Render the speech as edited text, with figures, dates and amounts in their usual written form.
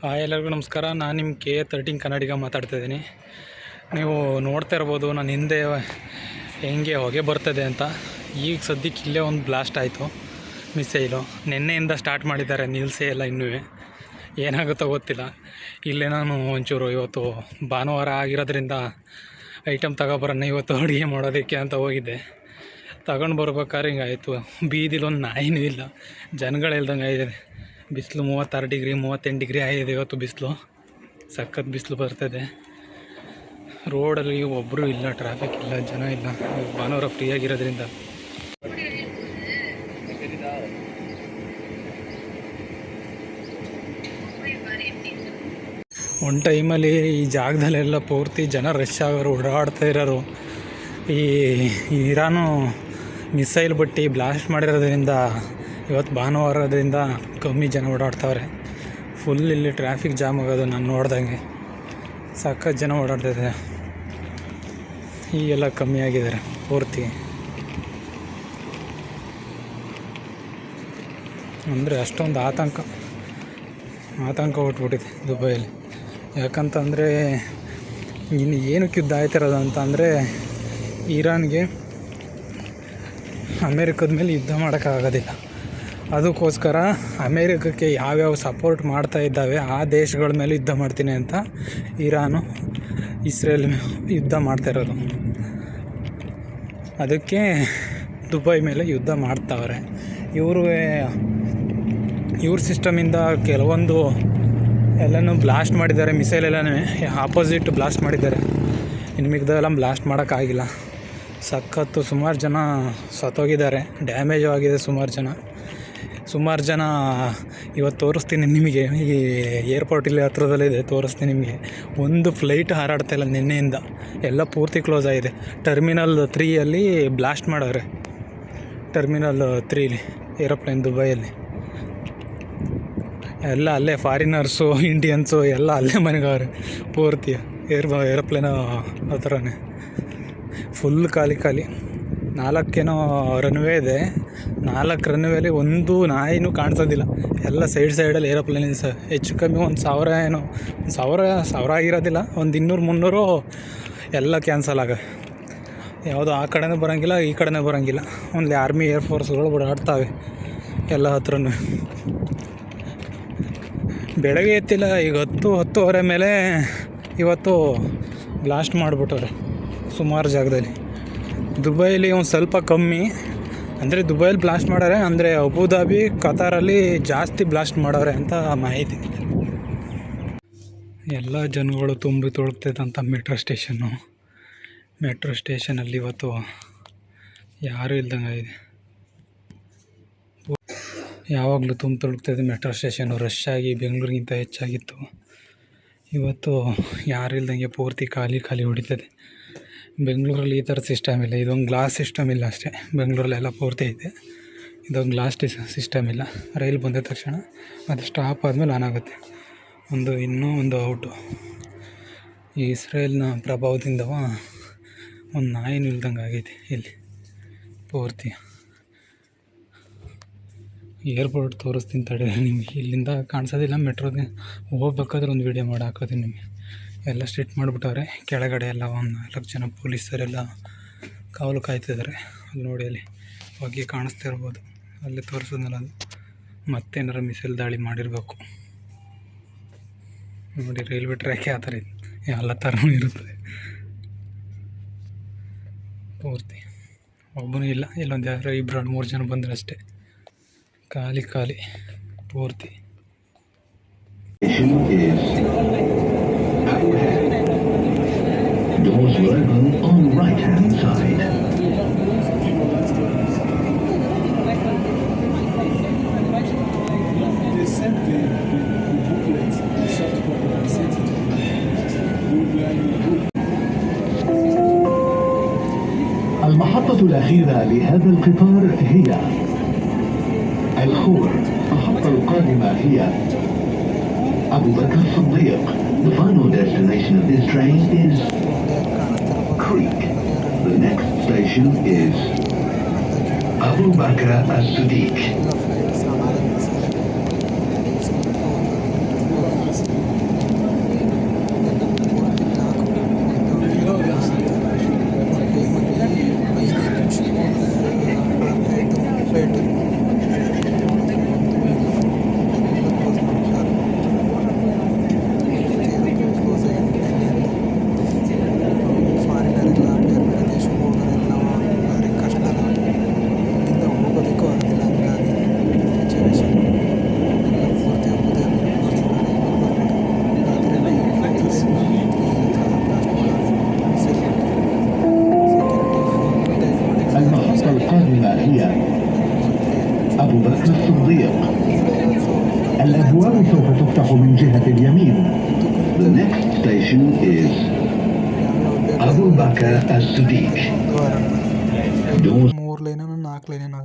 Hi ಎಲ್ಲರಿಗೂ ನಮಸ್ಕಾರ. ನಾನು ನಿಮ್ಮ KA13 ಕನ್ನಡಿಗ ಮಾತಾಡ್ತಾಯಿದ್ದೀನಿ. ನೀವು ನೋಡ್ತಾ ಇರ್ಬೋದು ನನ್ನ ಹಿಂದೆ ಹೆಂಗೆ ಹೊಗೆ ಬರ್ತದೆ ಅಂತ. ಈಗ ಸದ್ಯಕ್ಕೆ ಇಲ್ಲೇ ಒಂದು ಬ್ಲಾಸ್ಟ್ ಆಯಿತು, ಮಿಸೈಲು. ನಿನ್ನೆಯಿಂದ ಸ್ಟಾರ್ಟ್ ಮಾಡಿದ್ದಾರೆ, ನಿಲ್ಲಿಸೇ ಇಲ್ಲ ಇನ್ನೂ. ಏನಾಗುತ್ತೋ ಗೊತ್ತಿಲ್ಲ. ಇಲ್ಲೇ ನಾನು ಒಂಚೂರು ಇವತ್ತು ಭಾನುವಾರ ಆಗಿರೋದ್ರಿಂದ ಐಟಮ್ ತಗೊಬರೋಣ ಇವತ್ತು ಅಡುಗೆ ಮಾಡೋದಕ್ಕೆ ಅಂತ ಹೋಗಿದ್ದೆ. ತಗೊಂಡು ಬರ್ಬೇಕಾದ್ರೆ ಹಿಂಗಾಯಿತು. ಬೀದಿಲೊಂದು ನಾಯಿನೂ ಇಲ್ಲ, ಜನಗಳಿಲ್ದಂಗೆ ಆಗಿದೆ. ಬಿಸಿಲು 36 ಡಿಗ್ರಿ 38 ಡಿಗ್ರಿ ಆಗಿದೆ ಇವತ್ತು. ಬಿಸಿಲು ಸಖತ್ ಬಿಸಿಲು ಬರ್ತದೆ. ರೋಡಲ್ಲಿ ಒಬ್ಬರು ಇಲ್ಲ, ಟ್ರಾಫಿಕ್ ಇಲ್ಲ, ಜನ ಇಲ್ಲ. ಭಾನುವಾರ ಫ್ರೀ ಆಗಿರೋದ್ರಿಂದ ಒಂದು ಟೈಮಲ್ಲಿ ಈ ಜಾಗದಲ್ಲೆಲ್ಲ ಪೂರ್ತಿ ಜನ ರಶ್ ಆಗೋರು, ಓಡಾಡ್ತಾ ಇರೋರು. ಈ ಇರಾನು ಮಿಸೈಲ್ ಬಿಟ್ಟು ಬ್ಲಾಸ್ಟ್ ಮಾಡಿರೋದ್ರಿಂದ ಇವತ್ತು ಭಾನುವಾರದಿಂದ ಕಮ್ಮಿ ಜನ ಓಡಾಡ್ತಾವ್ರೆ. ಫುಲ್ ಇಲ್ಲಿ ಟ್ರಾಫಿಕ್ ಜಾಮ್ ಆಗೋದು ನಾನು ನೋಡ್ದಂಗೆ. ಸಖತ್ ಜನ ಓಡಾಡ್ತಾಯಿದೆ. ಈಗೆಲ್ಲ ಕಮ್ಮಿ ಆಗಿದ್ದಾರೆ ಪೂರ್ತಿ. ಅಂದರೆ ಅಷ್ಟೊಂದು ಆತಂಕ ಹುಟ್ಬಿಟ್ಟಿದೆ ದುಬೈಯಲ್ಲಿ. ಯಾಕಂತಂದರೆ ಇನ್ನು ಏನಕ್ಕೆ ಯುದ್ಧ ಆಯ್ತಿರೋದು ಅಂತ ಅಂದರೆ, ಇರಾನ್ಗೆ ಅಮೇರಿಕದ ಮೇಲೆ ಯುದ್ಧ ಮಾಡೋಕ್ಕಾಗೋದಿಲ್ಲ. ಅದಕ್ಕೋಸ್ಕರ ಅಮೇರಿಕಕ್ಕೆ ಯಾವ್ಯಾವ ಸಪೋರ್ಟ್ ಮಾಡ್ತಾ ಇದ್ದಾವೆ ಆ ದೇಶಗಳ ಮೇಲೆ ಯುದ್ಧ ಮಾಡ್ತೀನಿ ಅಂತ ಇರಾನು ಇಸ್ರೇಲ್ ಯುದ್ಧ ಮಾಡ್ತಾಯಿರೋದು. ಅದಕ್ಕೆ ದುಬೈ ಮೇಲೆ ಯುದ್ಧ ಮಾಡ್ತಾವ್ರೆ. ಇವ್ರ ಸಿಸ್ಟಮಿಂದ ಕೆಲವೊಂದು ಎಲ್ಲನೂ ಬ್ಲಾಸ್ಟ್ ಮಾಡಿದ್ದಾರೆ. ಮಿಸೈಲ್ ಎಲ್ಲನೂ ಆಪೋಸಿಟ್ ಬ್ಲಾಸ್ಟ್ ಮಾಡಿದ್ದಾರೆ. ಇನ್ನು ಮಿಗ್ದೆಲ್ಲ ಬ್ಲಾಸ್ಟ್ ಮಾಡೋಕ್ಕಾಗಿಲ್ಲ. ಸಖತ್ತು ಸುಮಾರು ಜನ ಸತ್ತೋಗಿದ್ದಾರೆ, ಡ್ಯಾಮೇಜ್ ಆಗಿದೆ ಸುಮಾರು ಜನ. ಇವತ್ತು ತೋರಿಸ್ತೀನಿ ನಿಮಗೆ. ಈ ಏರ್ಪೋರ್ಟ್ ಇಲ್ಲಿ ಹತ್ರದಲ್ಲಿದೆ, ತೋರಿಸ್ತೀನಿ ನಿಮಗೆ. ಒಂದು ಫ್ಲೈಟ್ ಹಾರಾಡ್ತಾಯಿಲ್ಲ ನಿನ್ನೆಯಿಂದ, ಎಲ್ಲ ಪೂರ್ತಿ ಕ್ಲೋಸ್ ಆಗಿದೆ. ಟರ್ಮಿನಲ್ 3ಯಲ್ಲಿ ಬ್ಲಾಸ್ಟ್ ಮಾಡವ್ರೆ. ಟರ್ಮಿನಲ್ 3ಲಿ ಏರೋಪ್ಲೇನ್ ದುಬೈಯಲ್ಲಿ ಎಲ್ಲ ಅಲ್ಲೇ ಫಾರಿನರ್ಸು, ಇಂಡಿಯನ್ಸು ಎಲ್ಲ ಅಲ್ಲೇ ಮನೆಗವ್ರೆ. ಪೂರ್ತಿ ಏರೋಪ್ಲೇನು ಆ ಥರನೇ ಫುಲ್ ಖಾಲಿ. 4 ರನ್ವೇ ಇದೆ. 4 ರನ್ವೇಲಿ ಒಂದು ನಾಯಿನೂ ಕಾಣಿಸೋದಿಲ್ಲ. ಎಲ್ಲ ಸೈಡಲ್ಲಿ ಏರೋಪ್ಲೇನ್. ಹೆಚ್ಚು ಕಮ್ಮಿ 1,000 ಆಗಿರೋದಿಲ್ಲ, ಒಂದು 200-300 ಎಲ್ಲ ಕ್ಯಾನ್ಸಲ್ ಆಗ. ಯಾವುದೋ ಆ ಕಡೆನೂ ಬರೋಂಗಿಲ್ಲ, ಈ ಕಡೆನೂ ಬರೋಂಗಿಲ್ಲ. ಓನ್ಲಿ ಆರ್ಮಿ ಏರ್ಫೋರ್ಸ್ಗಳು ಓಡಾಡ್ತಾವೆ ಎಲ್ಲ ಹತ್ರನೂ. ಬೆಳಗ್ಗೆ ಎತ್ತಿಲ್ಲ, ಈಗ 10-10:30 ಮೇಲೆ ಇವತ್ತು ಬ್ಲಾಸ್ಟ್ ಮಾಡಿಬಿಟ್ಟವ್ರೆ ಸುಮಾರು ಜಾಗದಲ್ಲಿ. ದುಬೈಲಿ ಒಂದು ಸ್ವಲ್ಪ ಕಮ್ಮಿ, ಅಂದರೆ ದುಬೈಲಿ ಬ್ಲಾಸ್ಟ್ ಮಾಡಾರೆ. ಅಂದರೆ ಅಬುದಾಬಿ, ಕತಾರಲ್ಲಿ ಜಾಸ್ತಿ ಬ್ಲಾಸ್ಟ್ ಮಾಡವ್ರೆ ಅಂತ ಮಾಹಿತಿ. ಎಲ್ಲ ಜನಗಳು ತುಂಬಿ ತೊಳಗ್ತೈತಂತ ಮೆಟ್ರೋ ಸ್ಟೇಷನಲ್ಲಿ ಇವತ್ತು ಯಾರೂ ಇಲ್ದಂಗೆ ಇದೆ. ಯಾವಾಗಲೂ ತುಂಬ ತೊಳಗ್ತೈತೆ ಮೆಟ್ರೋ ಸ್ಟೇಷನು. ರಶ್ ಆಗಿ ಬೆಂಗಳೂರಿಗಿಂತ ಹೆಚ್ಚಾಗಿತ್ತು. ಇವತ್ತು ಯಾರು ಇಲ್ದಂಗೆ ಪೂರ್ತಿ ಖಾಲಿ ಹೊಡಿತದೆ. ಬೆಂಗಳೂರಲ್ಲಿ ಈ ಥರ ಸಿಸ್ಟಮ್ ಇಲ್ಲ. ಇದೊಂದು ಗ್ಲಾಸ್ ಸಿಸ್ಟಮ್ ಇಲ್ಲ ಅಷ್ಟೇ. ಬೆಂಗಳೂರಲ್ಲೆಲ್ಲ ಪೂರ್ತಿ ಐತೆ, ಇದೊಂದು ಗ್ಲಾಸ್ ಸಿಸ್ಟಮ್ ಇಲ್ಲ. ರೈಲ್ ಬಂದ ತಕ್ಷಣ ಅದು ಸ್ಟಾಪ್ ಆದಮೇಲೆ ಆನ್ ಆಗುತ್ತೆ. ಇನ್ನೂ ಒಂದು ಔಟು. ಈ ಇಸ್ರೇಲ್ನ ಪ್ರಭಾವದಿಂದ ಒಂದು ನಾಯಿನೂ ಇಲ್ದಂಗೆ ಆಗೈತೆ ಇಲ್ಲಿ ಪೂರ್ತಿ. ಏರ್ಪೋರ್ಟ್ ತೋರಿಸ್ತೀನಿ ತಡೆ ನಿಮಗೆ. ಇಲ್ಲಿಂದ ಕಾಣಿಸೋದಿಲ್ಲ. ಮೆಟ್ರೋಗೆ ಹೋಗ್ಬೇಕಾದ್ರೆ ಒಂದು ವೀಡಿಯೋ ಮಾಡಿ ಹಾಕೋತೀನಿ ನಿಮಗೆ. ಎಲ್ಲ ಸ್ಟ್ರಿಕ್ಟ್ ಮಾಡಿಬಿಟ್ಟವ್ರೆ. ಕೆಳಗಡೆ ಎಲ್ಲ ಒಂದು 4 ಜನ ಪೊಲೀಸರೆಲ್ಲ ಕಾವಲು ಕಾಯ್ತಿದ್ದಾರೆ. ಅಲ್ಲಿ ನೋಡಿ, ಅಲ್ಲಿ ಹೊಗೆ ಕಾಣಿಸ್ತಾ ಇರ್ಬೋದು. ಅಲ್ಲಿ ತೋರಿಸೋದ್ನಲ್ಲ, ಅದು ಮತ್ತೇನಾರು ಮಿಸೈಲ್ ದಾಳಿ ಮಾಡಿರಬೇಕು ನೋಡಿ. ರೈಲ್ವೆ ಟ್ರ್ಯಾಕ್ ಯಾವ ಥರ ಇದೆ, ಎಲ್ಲ ಥರನೂ ಇರುತ್ತದೆ ಪೂರ್ತಿ. ಒಬ್ಬನೂ ಇಲ್ಲ. ಇಲ್ಲೊಂದು 2-3 ಜನ ಬಂದರೆ ಅಷ್ಟೇ. ಖಾಲಿ ಪೂರ್ತಿ. Doors will open on the right-hand side. المحطة الأخيرة لهذا القطار هي الخور. المحطة القادمة هي أبو بكر الصديق. The final destination of this train is Creek. The next station is Abu Bakr as-Siddiq. بكر الصديق. الأبواب سوف تفتح من جهة اليمين. The next station is أبو بكر الصديق. ಮೂರು ಲೈನ 4 ಲೈನೇನೋ